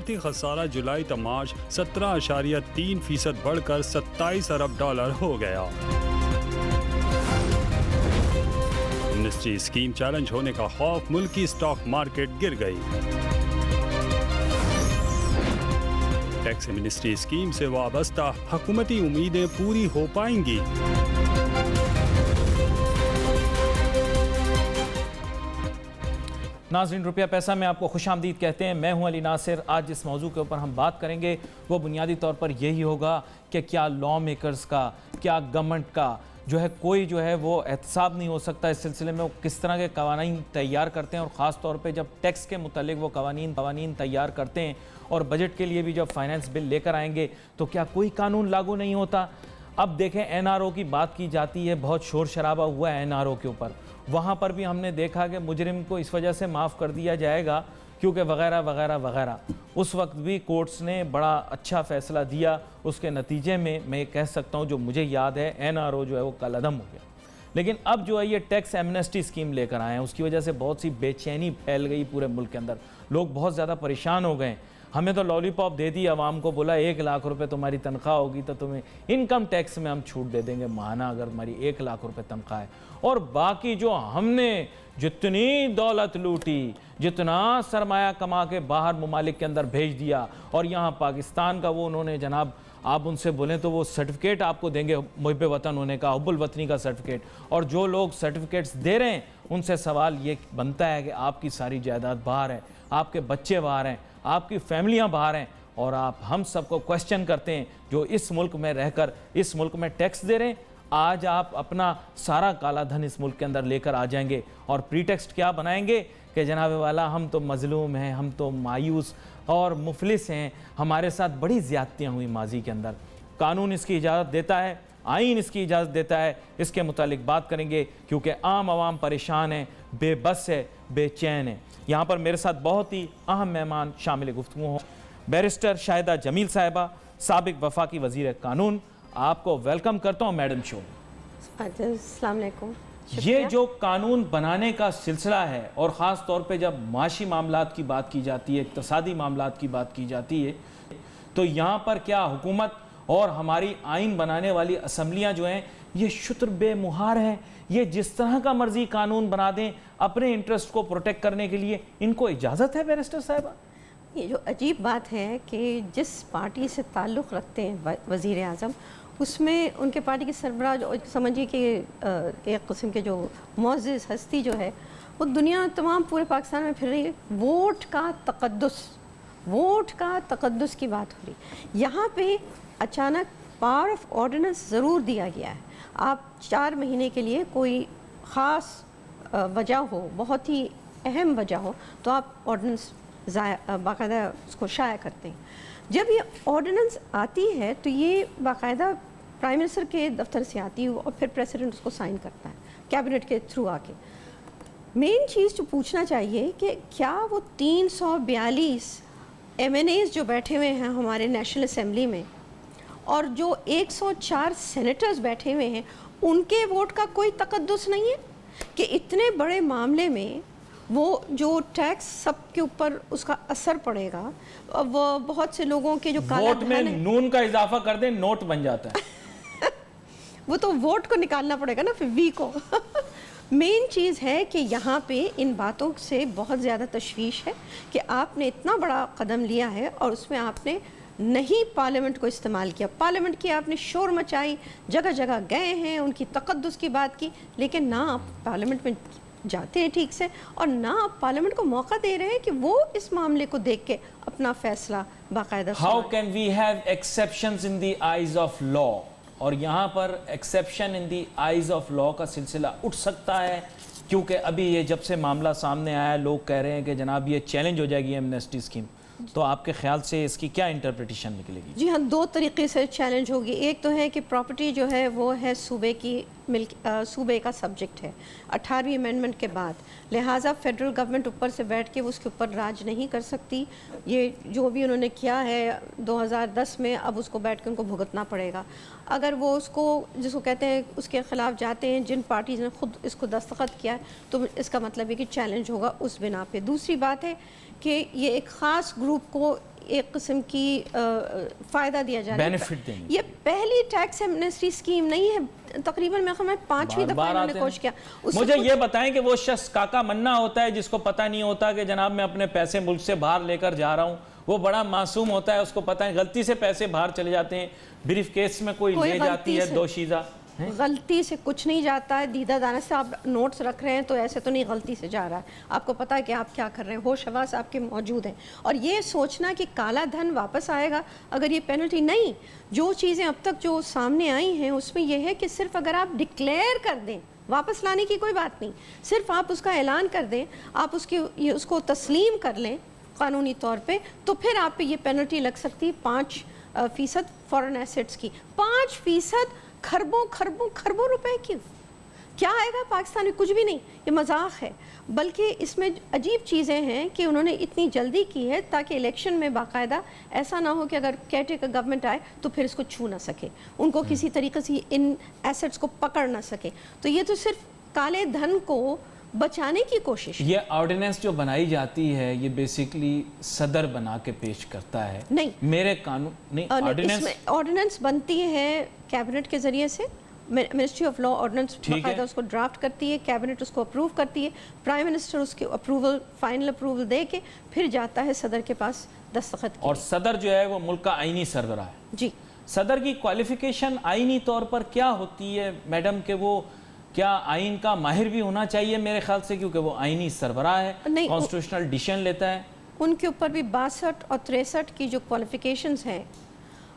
تجارتی خسارہ جولائی تا مارچ 17.3% بڑھ کر $27 ارب ہو گیا۔ امنسٹی اسکیم چیلنج ہونے کا خوف، ملکی اسٹاک مارکیٹ گر گئی۔ ٹیکس امنسٹی اسکیم سے وابستہ حکومتی امیدیں پوری ہو پائیں گی؟ ناظرین، روپیہ پیسہ میں آپ کو خوش آمدید کہتے ہیں۔ میں ہوں علی ناصر۔ آج جس موضوع کے اوپر ہم بات کریں گے وہ بنیادی طور پر یہی ہوگا کہ کیا لا میکرز کا، کیا گورنمنٹ کا کوئی وہ احتساب نہیں ہو سکتا اس سلسلے میں وہ کس طرح کے قوانین تیار کرتے ہیں، اور خاص طور پہ جب ٹیکس کے متعلق وہ قوانین تیار کرتے ہیں اور بجٹ کے لیے بھی جب فائنانس بل لے کر آئیں گے تو کیا کوئی قانون لاگو نہیں ہوتا؟ اب دیکھیں این آر او کی بات کی جاتی ہے، بہت شور شرابہ ہوا ہے این آر او کے اوپر، وہاں پر بھی ہم نے دیکھا کہ مجرم کو اس وجہ سے معاف کر دیا جائے گا کیونکہ وغیرہ وغیرہ وغیرہ۔ اس وقت بھی کورٹس نے بڑا اچھا فیصلہ دیا، اس کے نتیجے میں میں کہہ سکتا ہوں جو مجھے یاد ہے این آر او وہ کل عدم ہو گیا۔ لیکن اب یہ ٹیکس ایمنسٹی اسکیم لے کر آئے ہیں، اس کی وجہ سے بہت سی بے چینی پھیل گئی پورے ملک کے اندر، لوگ بہت زیادہ پریشان ہو گئے۔ ہمیں تو لالی پاپ دے دی عوام کو، بولا 1 لاکھ روپے تمہاری تنخواہ ہوگی تو تمہیں انکم ٹیکس میں ہم چھوٹ دے دیں گے ماہانہ اگر ہماری 1 لاکھ روپے تنخواہ ہے، اور باقی جو ہم نے جتنی دولت لوٹی، جتنا سرمایہ کما کے باہر ممالک کے اندر بھیج دیا، اور یہاں پاکستان کا انہوں نے جناب آپ ان سے بولیں تو وہ سرٹیفکیٹ آپ کو دیں گے محب وطن ہونے کا، حب الوطنی کا سرٹیفکیٹ، اور جو لوگ سرٹیفکیٹس دے رہے ہیں ان سے سوال یہ بنتا ہے کہ آپ کی ساری جائیداد باہر ہے، آپ کے بچے باہر ہیں، آپ کی فیملیاں باہر ہیں، اور آپ ہم سب کو کویسچن کرتے ہیں جو اس ملک میں رہ کر اس ملک میں ٹیکس دے رہے ہیں، آج آپ اپنا سارا کالا دھن اس ملک کے اندر لے کر آ جائیں گے اور پری ٹیکسٹ کیا بنائیں گے کہ جناب والا ہم تو مظلوم ہیں، ہم تو مایوس اور مفلس ہیں، ہمارے ساتھ بڑی زیادتیاں ہوئی ماضی کے اندر۔ قانون اس کی اجازت دیتا ہے، آئین اس کی اجازت دیتا ہے، اس کے متعلق بات کریں گے کیونکہ عام عوام پریشان ہیں، بے بس ہے، بے چین ہے۔ یہاں پر میرے ساتھ بہت ہی اہم مہمان شامل گفتگو ہوں، بیرسٹر شاہدہ جمیل صاحبہ، سابق وفاقی وزیر قانون، آپ کو ویلکم کرتا ہوں میڈم شو۔ السلام علیکم۔ یہ جو قانون بنانے کا سلسلہ ہے، اور خاص طور پہ جب معاشی معاملات کی بات کی جاتی ہے، اقتصادی معاملات کی بات کی جاتی ہے، تو یہاں پر کیا حکومت اور ہماری آئین بنانے والی اسمبلیاں ہیں یہ شتر بے مہار ہیں، یہ جس طرح کا مرضی قانون بنا دیں اپنے انٹرسٹ کو پروٹیکٹ کرنے کے لیے، ان کو اجازت ہے بیرسٹر صاحبہ؟ یہ جو عجیب بات ہے کہ جس پارٹی سے تعلق رکھتے ہیں وزیر اعظم، اس میں ان کے پارٹی کے سربراہ جو سمجھیے کہ ایک قسم کے جو معزز ہستی جو ہے وہ دنیا تمام پورے پاکستان میں پھر رہی ہے، ووٹ کا تقدس کی بات ہو رہی۔ یہاں پہ اچانک پاور آف آرڈیننس ضرور دیا گیا ہے، آپ 4 مہینے کے لیے کوئی خاص وجہ ہو، بہت ہی اہم وجہ ہو تو آپ آرڈیننس باقاعدہ اس کو شائع کرتے ہیں۔ جب یہ آرڈیننس آتی ہے تو یہ باقاعدہ پرائم منسٹر کے دفتر سے آتی ہے اور پھر پریزیڈنٹ اس کو سائن کرتا ہے کیبنٹ کے تھرو آ کے۔ مین چیز جو پوچھنا چاہیے کہ کیا وہ 342 ایم این ایز جو بیٹھے ہوئے ہیں ہمارے نیشنل اسمبلی میں اور جو 104 سینیٹرز بیٹھے ہوئے ہیں، ان کے ووٹ کا کوئی تقدس نہیں ہے کہ اتنے بڑے معاملے میں وہ جو ٹیکس سب کے اوپر اس کا اثر پڑے گا، وہ بہت سے لوگوں کے جو کالا ووٹ میں نون کا اضافہ کر دیں نوٹ بن جاتا ہے۔ وہ تو ووٹ کو نکالنا پڑے گا نا پھر وی کو۔ مین چیز ہے کہ یہاں پہ ان باتوں سے بہت زیادہ تشویش ہے کہ آپ نے اتنا بڑا قدم لیا ہے اور اس میں آپ نے نہیں پارلیمنٹ کو استعمال کیا، پارلیمنٹ کی آپ نے شور مچائی، جگہ جگہ گئے ہیں، ان کی تقدس کی بات کی، لیکن نہ آپ پارلیمنٹ میں جاتے ہیں ٹھیک سے، اور نہ آپ پارلیمنٹ کو موقع دے رہے ہیں کہ وہ اس معاملے کو دیکھ کے اپنا فیصلہ باقاعدہ How can we have exceptions in the eyes of law؟ اور یہاں پر exception in the eyes of law کا سلسلہ اٹھ سکتا ہے کیونکہ ابھی یہ جب سے معاملہ سامنے آیا لوگ کہہ رہے ہیں کہ جناب یہ چیلنج ہو جائے گی ایمنسٹی اسکیم، تو آپ کے خیال سے اس کی کیا انٹرپریٹیشن نکلے گی؟ جی ہاں، 2 طریقے سے چیلنج ہوگی۔ ایک تو ہے کہ پراپرٹی جو ہے وہ ہے صوبے کی صوبے کا سبجیکٹ ہے 18ویں امینڈمنٹ کے بعد، لہٰذا فیڈرل گورنمنٹ اوپر سے بیٹھ کے اس کے اوپر راج نہیں کر سکتی۔ یہ جو بھی انہوں نے کیا ہے 2010 میں، اب اس کو بیٹھ کے ان کو بھگتنا پڑے گا۔ اگر وہ اس کو جس کو کہتے ہیں اس کے خلاف جاتے ہیں، جن پارٹیز نے خود اس کو دستخط کیا ہے، تو اس کا مطلب ہے کہ چیلنج ہوگا اس بنا پہ۔ دوسری بات ہے کہ یہ ایک خاص گروپ کو ایک قسم کی فائدہ دیا جا رہا ہے. بینیفٹ دیں گے. یہ پہلی ٹیکس ایمنسٹی اسکیم نہیں ہے, تقریباً میں 5ویں دفعہ انہوں نے کوشش کیا. مجھے یہ بتائیں کہ وہ شخص کاکا منا ہوتا ہے جس کو پتہ نہیں ہوتا کہ جناب میں اپنے پیسے ملک سے باہر لے کر جا رہا ہوں, وہ بڑا معصوم ہوتا ہے, اس کو پتہ ہے غلطی سے پیسے باہر چلے جاتے ہیں, بریف کیس میں کوئی لے جاتی ہے دوشیزہ. غلطی سے کچھ نہیں جاتا ہے, دیدہ دانہ سے آپ نوٹس رکھ رہے ہیں تو ایسے تو نہیں غلطی سے جا رہا ہے, آپ کو پتہ ہے کہ آپ کیا کر رہے ہیں, ہوش حواس آپ کے موجود ہیں. اور یہ سوچنا کہ کالا دھن واپس آئے گا اگر یہ پینلٹی, نہیں, جو چیزیں اب تک جو سامنے آئی ہیں اس میں یہ ہے کہ صرف اگر آپ ڈکلیئر کر دیں, واپس لانے کی کوئی بات نہیں, صرف آپ اس کا اعلان کر دیں, آپ اس کو تسلیم کر لیں قانونی طور پہ, تو پھر آپ پہ یہ پینلٹی لگ سکتی ہے 5% فورن ایسٹس کی. 5% کھربوں روپے کی, کیا آئے گا پاکستان میں؟ کچھ بھی نہیں, یہ مذاق ہے. بلکہ اس میں عجیب چیزیں ہیں کہ انہوں نے اتنی جلدی کی ہے تاکہ الیکشن میں باقاعدہ ایسا نہ ہو کہ اگر کیٹے کا گورنمنٹ آئے تو پھر اس کو چھو نہ سکے, ان کو کسی طریقے سے ان ایسٹس کو پکڑ نہ سکے. تو یہ تو صرف کالے دھن کو بچانے کی کوشش. یہ آرڈیننس جو بنائی جاتی ہے یہ بیسیکلی صدر بنا کے پیش کرتا ہے. نہیں, میرے قانون نہیں, آرڈیننس بنتی ہے کیبنٹ کے ذریعے سے, منسٹری آف لا آرڈیننس باقاعدہ اس کو ڈرافٹ کرتی ہے, کیبنٹ اس کو اپروو کرتی ہے, پرائم منسٹر اس کے اپروول, فائنل اپروول دے کے پھر جاتا ہے صدر کے پاس دستخط. اور صدر جو ہے وہ ملک کا آئینی سربراہ ہے. جی, صدر کی کوالیفیکیشن آئینی طور پر کیا ہوتی ہے میڈم, کہ وہ کیا آئین کا ماہر بھی ہونا چاہیے میرے خیال سے, کیونکہ وہ آئینی سربراہ ہے, کانسٹیٹیوشنل ڈیسیژن لیتا ہے. ان کے اوپر بھی 62 اور 63 کی جو کوالیفیکیشنز ہیں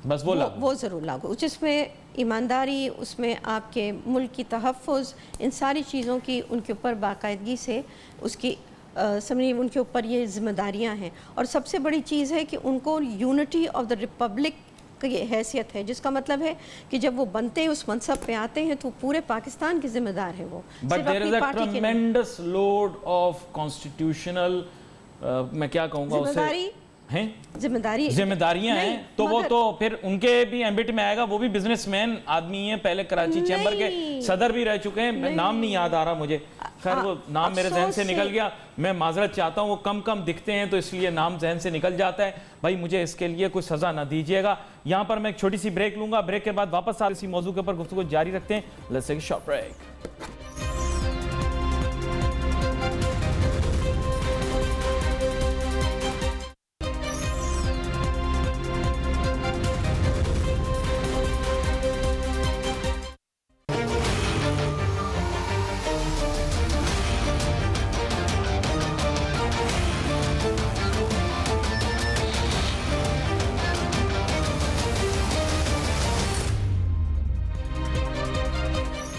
بس وہ ضرور لاگو, جس میں ایمانداری, اس میں آپ کے ملک کی تحفظ, ان ساری چیزوں کی ان کے اوپر باقاعدگی سے اس کی ان کے اوپر یہ ذمہ داریاں ہیں. اور سب سے بڑی چیز ہے کہ ان کو یونٹی آف دا ریپبلک کی حیثیت ہے, جس کا مطلب ہے کہ جب وہ بنتے ہیں اس منصب پہ آتے ہیں تو پورے پاکستان کے ذمہ دار ہیں وہ. But there is a tremendous load of constitutional میں کیا کہوں گا اسے, ذمہ داریاں ہیں, تو وہ تو پھر ان کے بھی ایمبٹ میں آئے گا. وہ بھی بزنس مین آدمی ہیں, پہلے کراچی چیمبر کے صدر بھی رہ چکے ہیں, نام نہیں یاد آ رہا مجھے, خیر وہ نام میرے ذہن سے نکل گیا, میں معذرت چاہتا ہوں, وہ کم دکھتے ہیں تو اس لیے نام ذہن سے نکل جاتا ہے. بھائی مجھے اس کے لیے کوئی سزا نہ دیجیے گا. یہاں پر میں ایک چھوٹی سی بریک لوں گا, بریک کے بعد واپس اسی موضوع کے اوپر گفتگو جاری رکھتے ہیں. Let's take a short break.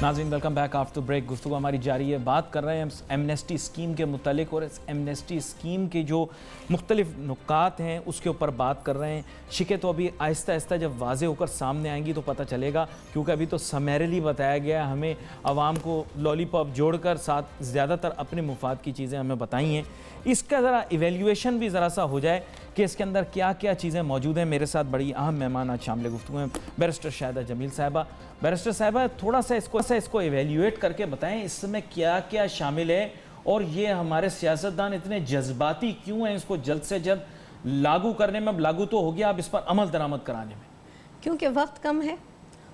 ناظرین ویلکم بیک آفٹر بریک. گفتگو ہماری جاری ہے, بات کر رہے ہیں ایمنسٹی اسکیم کے متعلق, اور اس ایمنسٹی اسکیم کے جو مختلف نکات ہیں اس کے اوپر بات کر رہے ہیں. شکیں تو ابھی آہستہ آہستہ جب واضح ہو کر سامنے آئیں گی تو پتہ چلے گا, کیونکہ ابھی تو سمیرلی بتایا گیا ہے, ہمیں عوام کو لالی پاپ جوڑ کر ساتھ زیادہ تر اپنے مفاد کی چیزیں ہمیں بتائی ہیں. اس کا ذرا ایویلیویشن بھی ذرا سا ہو جائے کہ اس کے اندر کیا کیا چیزیں موجود ہیں. میرے ساتھ بڑی اہم مہمان آج شامل گفتگو ہیں بیرسٹر شاہدہ جمیل صاحبہ. بیرسٹر صاحبہ تھوڑا سا اس کو ایویلیویٹ کر کے بتائیں اس میں کیا کیا شامل ہے, اور یہ ہمارے سیاستدان اتنے جذباتی کیوں ہیں اس کو جلد سے جلد لاگو کرنے میں. لاگو تو ہو گیا, اب اس پر عمل درآمد کرانے میں کیونکہ وقت کم ہے,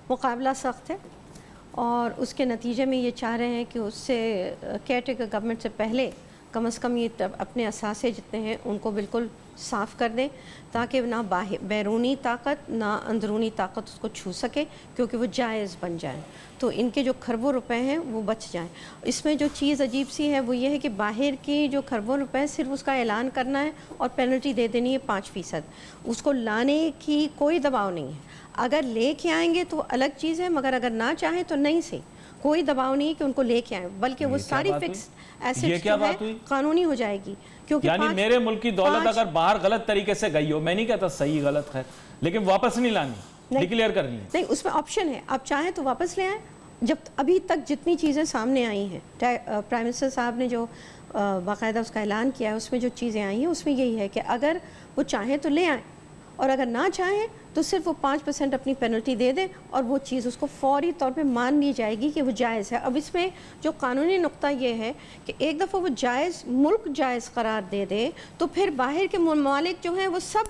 مقابلہ سخت ہے, اور اس کے نتیجے میں یہ چاہ رہے ہیں کہ اس سے کیئرٹیکر گورنمنٹ سے پہلے کم از کم یہ اپنے اثاثے جتنے ہیں ان کو بالکل صاف کر دیں, تاکہ نہ بیرونی طاقت نہ اندرونی طاقت اس کو چھو سکے, کیونکہ وہ جائز بن جائیں, تو ان کے جو کھربوں روپے ہیں وہ بچ جائیں. اس میں جو چیز عجیب سی ہے وہ یہ ہے کہ باہر کی جو کھربوں روپے صرف اس کا اعلان کرنا ہے اور پینلٹی دے دینی ہے 5%. اس کو لانے کی کوئی دباؤ نہیں ہے, اگر لے کے آئیں گے تو الگ چیز ہے, مگر اگر نہ چاہیں تو نہیں سے کوئی دباؤ نہیں کہ ان کو لے کے آئیں, بلکہ وہ ساری فکس ایسیٹس جو ہے قانونی ہو جائے گی. یعنی میرے ملک کی دولت اگر باہر غلط طریقے سے گئی ہو, میں نہیں کہتا صحیح غلط ہے, لیکن واپس نہیں لانی, ڈکلیئر کرنی ہے. نہیں, اس میں آپشن ہے, آپ چاہیں تو واپس لے آئیں. جب ابھی تک جتنی چیزیں سامنے آئی ہیں, پرائم منسٹر صاحب نے جو باقاعدہ اس کا اعلان کیا ہے, اس میں جو چیزیں آئی ہیں اس میں یہی ہے کہ اگر وہ چاہیں تو لے آئیں, اور اگر نہ چاہیں تو صرف وہ 5% اپنی پینلٹی دے دیں, اور وہ چیز اس کو فوری طور پہ مان لی جائے گی کہ وہ جائز ہے. اب اس میں جو قانونی نقطہ یہ ہے کہ ایک دفعہ وہ جائز ملک جائز قرار دے دے تو پھر باہر کے ممالک جو ہیں وہ سب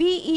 PE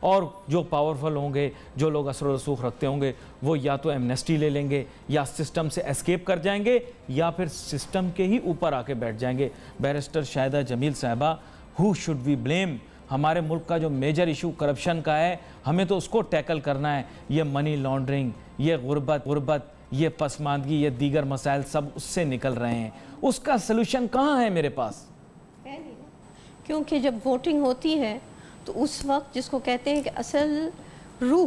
اور جو پاورفل ہوں گے, جو لوگ اثر و رسوخ رکھتے ہوں گے, وہ یا تو ایمنیسٹی لے لیں گے, یا سسٹم سے اسکیپ کر جائیں گے, یا پھر سسٹم کے ہی اوپر آ کے بیٹھ جائیں گے. بیرسٹر شاہدہ جمیل صاحبہ, ہو شوڈ وی بلیم؟ ہمارے ملک کا جو میجر ایشو کرپشن کا ہے, ہمیں تو اس کو ٹیکل کرنا ہے. یہ منی لانڈرنگ, یہ غربت, یہ پسماندگی, یہ دیگر مسائل سب اس سے نکل رہے ہیں. اس کا سلوشن کہاں ہے میرے پاس؟ کیونکہ جب ووٹنگ ہوتی ہے تو اس وقت جس کو کہتے ہیں کہ اصل روح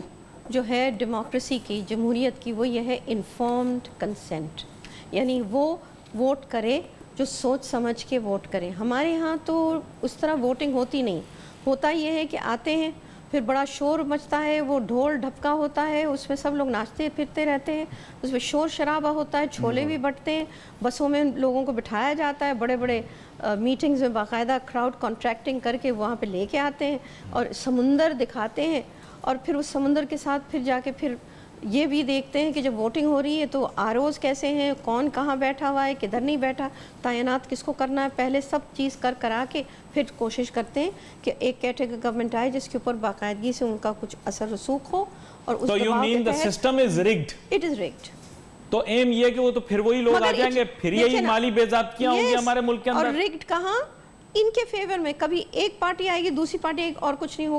جو ہے ڈیموکریسی کی, جمہوریت کی, وہ یہ ہے انفارمڈ کنسنٹ, یعنی وہ ووٹ کرے جو سوچ سمجھ کے ووٹ کرے. ہمارے ہاں تو اس طرح ووٹنگ ہوتی نہیں. ہوتا یہ ہے کہ آتے ہیں, پھر بڑا شور مچتا ہے, وہ ڈھول ڈھپکا ہوتا ہے, اس میں سب لوگ ناچتے پھرتے رہتے ہیں, اس میں شور شرابہ ہوتا ہے, چھولے بھی بٹتے ہیں, بسوں میں لوگوں کو بٹھایا جاتا ہے, بڑے بڑے میٹنگز میں باقاعدہ کراؤڈ کانٹریکٹنگ کر کے وہاں پہ لے کے آتے ہیں, اور سمندر دکھاتے ہیں, اور پھر اس سمندر کے ساتھ پھر جا کے پھر یہ بھی دیکھتے ہیں کہ جب ووٹنگ ہو رہی ہے تو آروز کیسے ہیں, کون کہاں بیٹھا ہوا ہے, کدھر نہیں بیٹھا, تعینات کس کو کرنا ہے, پہلے سب چیز کرا کے پھر کوشش کرتے ہیں کہ ایک کیٹیگری گورنمنٹ آئے جس کے اوپر باقاعدگی سے ان کا کچھ اثر رسوخ ہو. اور اس تو you mean the system is rigged؟ It is rigged. تو ایم یہ کہ وہ تو پھر وہی لوگ آ جائیں گے, پھر یہی مالی بے ضابطگیاں ہوں گی ہمارے ملک کے اندر. اور rigged کہاں, ان کے فیور میں. کبھی ایک پارٹی آئے گی, دوسری پارٹی اور کچھ نہیں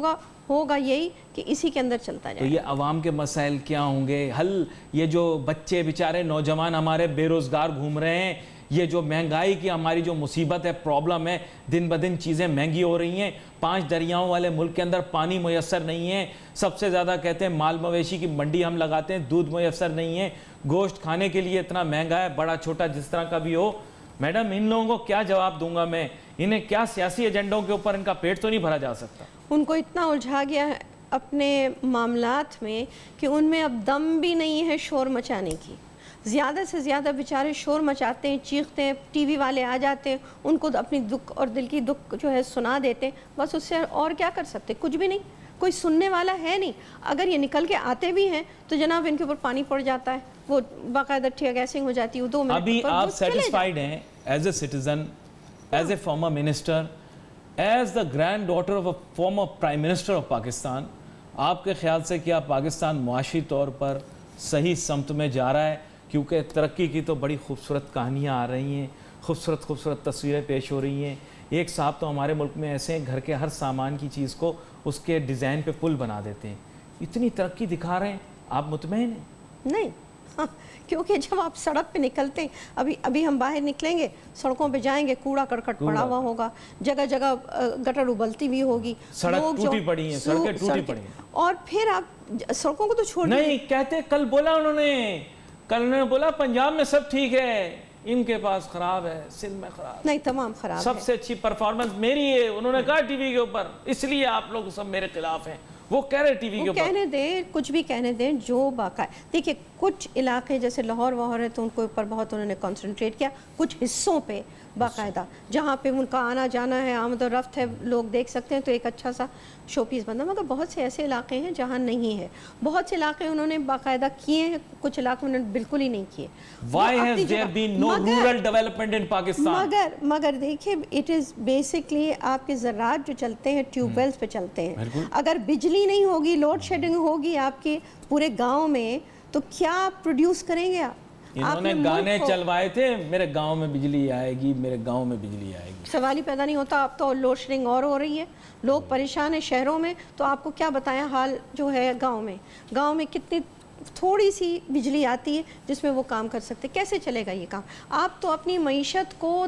ہوگا یہی کہ اسی کے اندر چلتا جائے. تو یہ عوام کے مسائل کیا ہوں گے حل؟ یہ جو بچے بیچارے نوجوان ہمارے بے روزگار گھوم رہے ہیں, یہ جو مہنگائی کی ہماری جو مصیبت ہے, پرابلم ہے, دن بدن چیزیں مہنگی ہو رہی ہیں, 5 دریاؤں والے ملک کے اندر پانی میسر نہیں ہے, سب سے زیادہ کہتے ہیں مال مویشی کی منڈی ہم لگاتے ہیں, دودھ میسر نہیں ہے, گوشت کھانے کے لیے اتنا مہنگا ہے, بڑا چھوٹا جس طرح کا بھی ہو. میڈم ان لوگوں کو کیا جواب دوں گا میں؟ انہیں کیا سیاسی ایجنڈوں کے اوپر ان کا پیٹ تو نہیں بھرا جا سکتا؟ ان کو اتنا الجھا گیا ہے اپنے معاملات میں کہ ان میں اب دم بھی نہیں ہے شور مچانے کی. زیادہ سے زیادہ بیچارے شور مچاتے ہیں, چیختے ہیں, ٹی وی والے آ جاتے ہیں, ان کو اپنی دکھ اور دل کی دکھ جو ہے سنا دیتے ہیں, بس اس سے اور کیا کر سکتے, کچھ بھی نہیں, کوئی سننے والا ہے نہیں. اگر یہ نکل کے آتے بھی ہیں تو جناب ان کے اوپر پانی پڑ جاتا ہے, وہ باقاعدہ ٹیئر گیسنگ ہو جاتی ہے, 2 منٹ. ابھی آپ سیٹسفائیڈ ہیں as a citizen, as a former minister, as the grand daughter of a former prime minister of Pakistan, آپ کے خیال سے کیا پاکستان معاشی طور پر صحیح سمت میں جا رہا ہے؟ کیونکہ ترقی کی تو بڑی خوبصورت کہانیاں آ رہی ہیں, خوبصورت تصویریں پیش ہو رہی ہیں. ایک صاحب تو ہمارے ملک میں ایسے ہیں, گھر کے ہر سامان کی چیز کو اس کے ڈیزائن پہ پل بنا دیتے ہیں. اتنی ترقی دکھا رہے ہیں, آپ مطمئن ہیں؟ نہیں, کیونکہ جب آپ سڑک پہ نکلتے ہیں, ابھی ہم باہر نکلیں گے, سڑکوں پہ جائیں گے, کوڑا کرکٹ پڑا ہوا ہوگا, جگہ جگہ گٹر ابلتی بھی ہوگی, سڑک ٹوٹی پڑی ہیں, سڑکیں ٹوٹی پڑی ہیں. اور پھر آپ سڑکوں کو تو چھوڑ نہیں کہتے, کل بولا انہوں نے بولا پنجاب میں سب ٹھیک ہے, ان کے پاس خراب ہے, سندھ میں خراب. نہیں, تمام خراب ہے. سب سے اچھی پرفارمنس میری ہے, انہوں نے کہا ٹی وی کے اوپر, اس لیے آپ لوگ سب میرے خلاف ہیں. وہ کہہ رہے ٹی وی کے اوپر, کہنے دیں, کچھ بھی کہنے دیں, جو باقاعدہ دیکھیں کچھ علاقے جیسے لاہور واہور ہے تو ان کے اوپر بہت انہوں نے کنسنٹریٹ کیا, کچھ حصوں پہ باقاعدہ جہاں پہ ان کا آنا جانا ہے, آمد و رفت ہے, لوگ دیکھ سکتے ہیں, تو ایک اچھا سا شو پیس بنتا. مگر بہت سے ایسے علاقے ہیں جہاں نہیں ہے, بہت سے علاقے انہوں نے باقاعدہ کیے ہیں, کچھ علاقے انہوں نے بالکل ہی نہیں کیے. Why has there been no rural development in Pakistan? مگر دیکھیں, اٹ از بیسکلی آپ کے ذرات جو چلتے ہیں ٹیوب ویلز پہ چلتے ہیں. اگر بجلی نہیں ہوگی, لوڈ شیڈنگ ہوگی آپ کے پورے گاؤں میں, تو کیا پروڈیوس کریں گے آپ؟ انہوں نے گانے چلوائے تھے, میرے گاؤں میں بجلی آئے گی, میرے گاؤں میں بجلی آئے گی. سوال ہی پیدا نہیں ہوتا. اب تو لوڈ شیڈنگ اور ہو رہی ہے, لوگ پریشان ہیں شہروں میں, تو آپ کو کیا بتائیں حال جو ہے گاؤں میں کتنی تھوڑی سی بجلی آتی ہے جس میں وہ کام کر سکتے. کیسے چلے گا یہ کام؟ آپ تو اپنی معیشت کو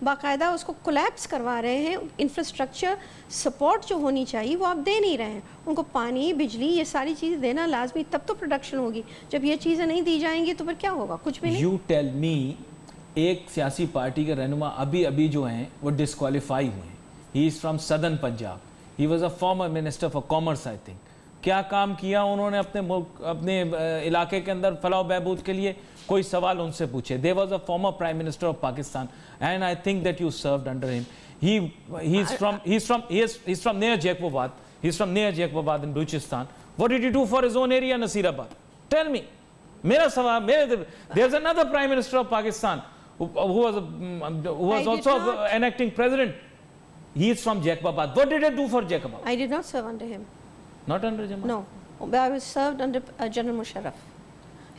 باقاعدہ اس کو کولیپس کروا رہے ہیں. انفراسٹرکچر سپورٹ جو ہونی چاہیے وہ آپ دے نہیں رہے ہیں. ان کو پانی, بجلی, یہ ساری چیزیں دینا لازمی, تب تو پروڈکشن ہوگی. جب یہ چیزیں نہیں دی جائیں گی تو پھر کیا ہوگا؟ کچھ بھی نہیں. یو ٹیل می, ایک سیاسی پارٹی کے رہنما ابھی جو ہیں وہ ڈسکوالیفائی ہوئے ہیں. He is from southern Punjab, he was a former minister for commerce I think. کیا کام کیا انہوں نے اپنے علاقے کے اندر فلاح و بہبود کے لیے؟ کوئی سوال ان سے پوچھے. They was a former prime minister of Pakistan and I think that you served under him. He is from near Jacobabad. He is from near Jacobabad in Balochistan. What did he do for his own area, Nasirabad? Tell me. There's another Prime Minister of Pakistan who was also enacting president. He is from Jacobabad. What did he do for Jacobabad? I did not serve under him. Not under Jamal? No, I was served under General Musharraf.